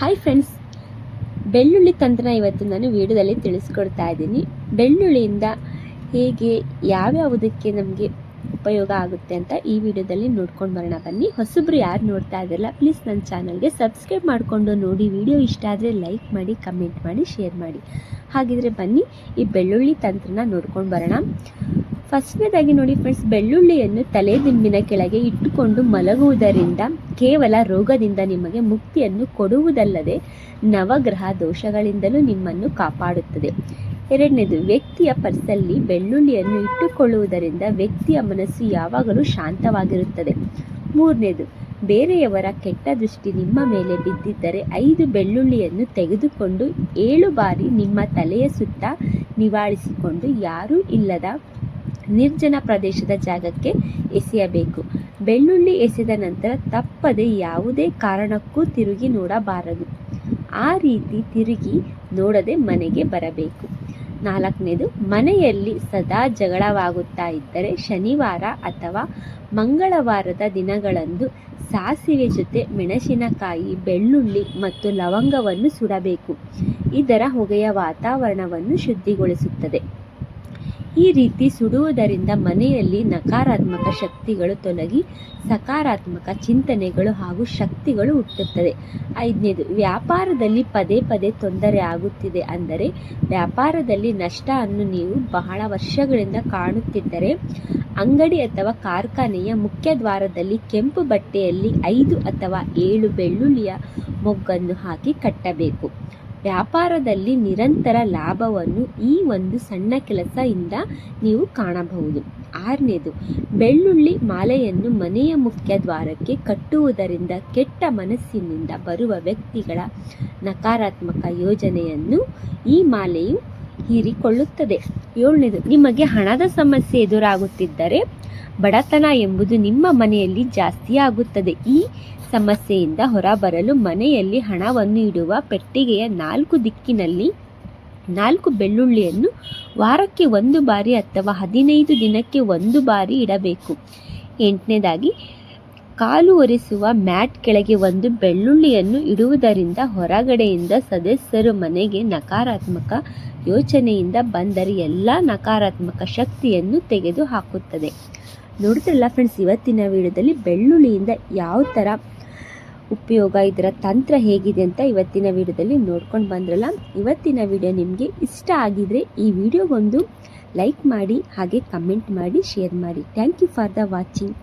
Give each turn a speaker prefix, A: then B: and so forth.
A: Hi friends, ಬೆಳ್ಳುಳ್ಳಿ ತಂತ್ರ ಇವತ್ತು ನಾನು ವಿಡಿಯೋದಲ್ಲಿ ತಿಳಿಸ್ಕೊಡ್ತಾ ಇದ್ದೀನಿ. ಬೆಳ್ಳುಳ್ಳಿಯಿಂದ ಹೇಗೆ ಯಾವ್ಯಾವುದಕ್ಕೆ ನಮಗೆ ಉಪಯೋಗ ಆಗುತ್ತೆ ಅಂತ ಈ ವಿಡಿಯೋದಲ್ಲಿ ನೋಡ್ಕೊಂಡು ಬರೋಣ ಬನ್ನಿ. ಹೊಸಬ್ರು ಯಾರು ನೋಡ್ತಾ ಇದ್ದಿರಲ್ಲ, ಪ್ಲೀಸ್ ನನ್ನ ಚಾನಲ್ಗೆ ಸಬ್ಸ್ಕ್ರೈಬ್ ಮಾಡಿಕೊಂಡು ನೋಡಿ. ವಿಡಿಯೋ ಇಷ್ಟ ಆದರೆ ಲೈಕ್ ಮಾಡಿ, ಕಮೆಂಟ್ ಮಾಡಿ, ಶೇರ್ ಮಾಡಿ. ಹಾಗಿದ್ರೆ ಬನ್ನಿ ಈ ಬೆಳ್ಳುಳ್ಳಿ ತಂತ್ರನ ನೋಡ್ಕೊಂಡು ಬರೋಣ. ಫಸ್ಟ್ನೇದಾಗಿ ನೋಡಿ ಫ್ರೆಂಡ್ಸ್, ಬೆಳ್ಳುಳ್ಳಿಯನ್ನು ತಲೆದಿಂಬಿನ ಕೆಳಗೆ ಇಟ್ಟುಕೊಂಡು ಮಲಗುವುದರಿಂದ ಕೇವಲ ರೋಗದಿಂದ ನಿಮಗೆ ಮುಕ್ತಿಯನ್ನು ಕೊಡುವುದಲ್ಲದೆ ನವಗ್ರಹ ದೋಷಗಳಿಂದಲೂ ನಿಮ್ಮನ್ನು ಕಾಪಾಡುತ್ತದೆ. ಎರಡನೇದು, ವ್ಯಕ್ತಿಯ ಪರ್ಸಲ್ಲಿ ಬೆಳ್ಳುಳ್ಳಿಯನ್ನು ಇಟ್ಟುಕೊಳ್ಳುವುದರಿಂದ ವ್ಯಕ್ತಿಯ ಮನಸ್ಸು ಯಾವಾಗಲೂ ಶಾಂತವಾಗಿರುತ್ತದೆ. ಮೂರನೇದು, ಬೇರೆಯವರ ಕೆಟ್ಟ ದೃಷ್ಟಿ ನಿಮ್ಮ ಮೇಲೆ ಬಿದ್ದಿದ್ದರೆ 5 ಬೆಳ್ಳುಳ್ಳಿಯನ್ನು ತೆಗೆದುಕೊಂಡು 7 ಬಾರಿ ನಿಮ್ಮ ತಲೆಯ ಸುತ್ತ ನಿವಾಳಿಸಿಕೊಂಡು ಯಾರೂ ಇಲ್ಲದ ನಿರ್ಜನ ಪ್ರದೇಶದ ಜಾಗಕ್ಕೆ ಎಸೆಯಬೇಕು. ಬೆಳ್ಳುಳ್ಳಿ ಎಸೆದ ನಂತರ ತಪ್ಪದೆ ಯಾವುದೇ ಕಾರಣಕ್ಕೂ ತಿರುಗಿ ನೋಡಬಾರದು. ಆ ರೀತಿ ತಿರುಗಿ ನೋಡದೆ ಮನೆಗೆ ಬರಬೇಕು. ನಾಲ್ಕನೇದು, ಮನೆಯಲ್ಲಿ ಸದಾ ಜಗಳವಾಗುತ್ತಾ ಇದ್ದರೆ ಶನಿವಾರ ಅಥವಾ ಮಂಗಳವಾರದ ದಿನಗಳಂದು ಸಾಸಿವೆ ಜೊತೆ ಮೆಣಸಿನಕಾಯಿ, ಬೆಳ್ಳುಳ್ಳಿ ಮತ್ತು ಲವಂಗವನ್ನು ಸುಡಬೇಕು. ಇದರ ಹೊಗೆಯ ವಾತಾವರಣವನ್ನು ಶುದ್ಧಿಗೊಳಿಸುತ್ತದೆ. ಈ ರೀತಿ ಸುಡುವುದರಿಂದ ಮನೆಯಲ್ಲಿ ನಕಾರಾತ್ಮಕ ಶಕ್ತಿಗಳು ತೊಲಗಿ ಸಕಾರಾತ್ಮಕ ಚಿಂತನೆಗಳು ಹಾಗೂ ಶಕ್ತಿಗಳು ಹುಟ್ಟುತ್ತದೆ. ಐದನೇದು, ವ್ಯಾಪಾರದಲ್ಲಿ ಪದೇ ಪದೇ ತೊಂದರೆ ಆಗುತ್ತಿದೆ ಅಂದರೆ ವ್ಯಾಪಾರದಲ್ಲಿ ನಷ್ಟ ಅನ್ನು ನೀವು ಬಹಳ ವರ್ಷಗಳಿಂದ ಕಾಣುತ್ತಿದ್ದರೆ ಅಂಗಡಿ ಅಥವಾ ಕಾರ್ಖಾನೆಯ ಮುಖ್ಯ ದ್ವಾರದಲ್ಲಿ ಕೆಂಪು ಬಟ್ಟೆಯಲ್ಲಿ 5 ಅಥವಾ 7 ಬೆಳ್ಳುಳ್ಳಿಯ ಮೊಗ್ಗನ್ನು ಹಾಕಿ ಕಟ್ಟಬೇಕು. ವ್ಯಾಪಾರದಲ್ಲಿ ನಿರಂತರ ಲಾಭವನ್ನು ಈ ಒಂದು ಸಣ್ಣ ಕೆಲಸದಿಂದ ನೀವು ಕಾಣಬಹುದು. ಆರನೇದು, ಬೆಳ್ಳುಳ್ಳಿ ಮಾಲೆಯನ್ನು ಮನೆಯ ಮುಖ್ಯ ದ್ವಾರಕ್ಕೆ ಕಟ್ಟುವುದರಿಂದ ಕೆಟ್ಟ ಮನಸ್ಸಿನಿಂದ ಬರುವ ವ್ಯಕ್ತಿಗಳ ನಕಾರಾತ್ಮಕ ಯೋಜನೆಯನ್ನು ಈ ಮಾಲೆಯು ಹೀರಿಕೊಳ್ಳುತ್ತದೆ. ಏಳನೇದು, ನಿಮಗೆ ಹಣದ ಸಮಸ್ಯೆ ಎದುರಾಗುತ್ತಿದ್ದರೆ ಬಡತನ ಎಂಬುದು ನಿಮ್ಮ ಮನೆಯಲ್ಲಿ ಜಾಸ್ತಿ ಆಗುತ್ತದೆ. ಈ ಸಮಸ್ಯೆಯಿಂದ ಹೊರಬರಲು ಮನೆಯಲ್ಲಿ ಹಣವನ್ನು ಇಡುವ ಪೆಟ್ಟಿಗೆಯ 4 ದಿಕ್ಕಿನಲ್ಲಿ 4 ಬೆಳ್ಳುಳ್ಳಿಯನ್ನು ವಾರಕ್ಕೆ 1 ಬಾರಿ ಅಥವಾ 15 ದಿನಕ್ಕೆ 1 ಬಾರಿ ಇಡಬೇಕು. ಎಂಟನೇದಾಗಿ, ಕಾಲು ಒರೆಸುವ ಮ್ಯಾಟ್ ಕೆಳಗೆ 1 ಬೆಳ್ಳುಳ್ಳಿಯನ್ನು ಇಡುವುದರಿಂದ ಹೊರಗಡೆಯಿಂದ ಸದಸ್ಯರು ಮನೆಗೆ ನಕಾರಾತ್ಮಕ ಯೋಚನೆಯಿಂದ ಬಂದರೆ ಎಲ್ಲ ನಕಾರಾತ್ಮಕ ಶಕ್ತಿಯನ್ನು ತೆಗೆದು ಹಾಕುತ್ತದೆ. ನೋಡ್ತಿರಲ್ಲ ಫ್ರೆಂಡ್ಸ್, ಇವತ್ತಿನ ವಿಡಿಯೋದಲ್ಲಿ ಬೆಳ್ಳುಳ್ಳಿಯಿಂದ ಯಾವ ಥರ ಉಪಯೋಗ, ಇದರ ತಂತ್ರ ಹೇಗಿದೆ ಅಂತ ಇವತ್ತಿನ ವಿಡಿಯೋದಲ್ಲಿ ನೋಡ್ಕೊಂಡು ಬಂದ್ರಲ್ಲ. ಇವತ್ತಿನ ವಿಡಿಯೋ ನಿಮಗೆ ಇಷ್ಟ ಆಗಿದರೆ ಈ ವಿಡಿಯೋಗೊಂದು ಲೈಕ್ ಮಾಡಿ, ಹಾಗೆ ಕಮೆಂಟ್ ಮಾಡಿ, ಶೇರ್ ಮಾಡಿ. Thank you for the watching.